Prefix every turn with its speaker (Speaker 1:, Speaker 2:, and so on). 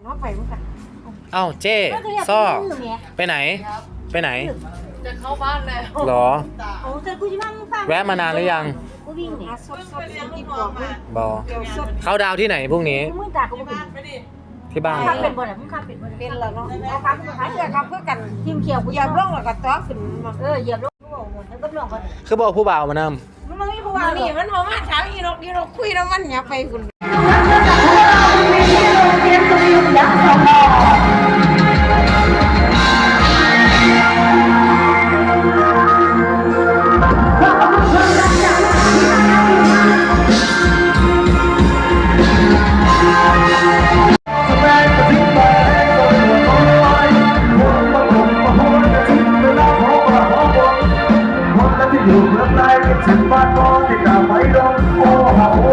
Speaker 1: น้องไปมั้งค่ะ
Speaker 2: เอ้าเจ้ซ่อไปไหน ไปไหน
Speaker 3: จะเข้าบ้านแล้ว
Speaker 2: หรอ
Speaker 1: โอ้แต่กูจะนั่งฟัง
Speaker 2: แวะมานานหรือยัง
Speaker 1: กูวิ่งเนี่ยสดกินกรอบเลย
Speaker 2: บอ
Speaker 1: เกี่ยวสด
Speaker 2: เข้าดาวที่ไหนพรุ่งนี้
Speaker 1: กูมือตากูไม่เป็น
Speaker 2: ที่บ้าน
Speaker 1: ข้าเป็นบ่ได้มึงข้าเป็นบ่ได้เป็นแล้วเนาะเอาครับหาเจอครับเพื่อกันทีมเขียวกูยอมลงแล้วก็ต้อขึ้นมาเหยียบลงแล้วก็ลงกัน
Speaker 2: คือบอกผู้บ่าวมาน
Speaker 1: มันไม่ผู้ว่านี่มันพอมาถามอีนกคุยแล้วมันอย่าไปคุณ
Speaker 4: อยู่เมืองใดถึงบ้านน้องที่กลับไปดงโอ้โห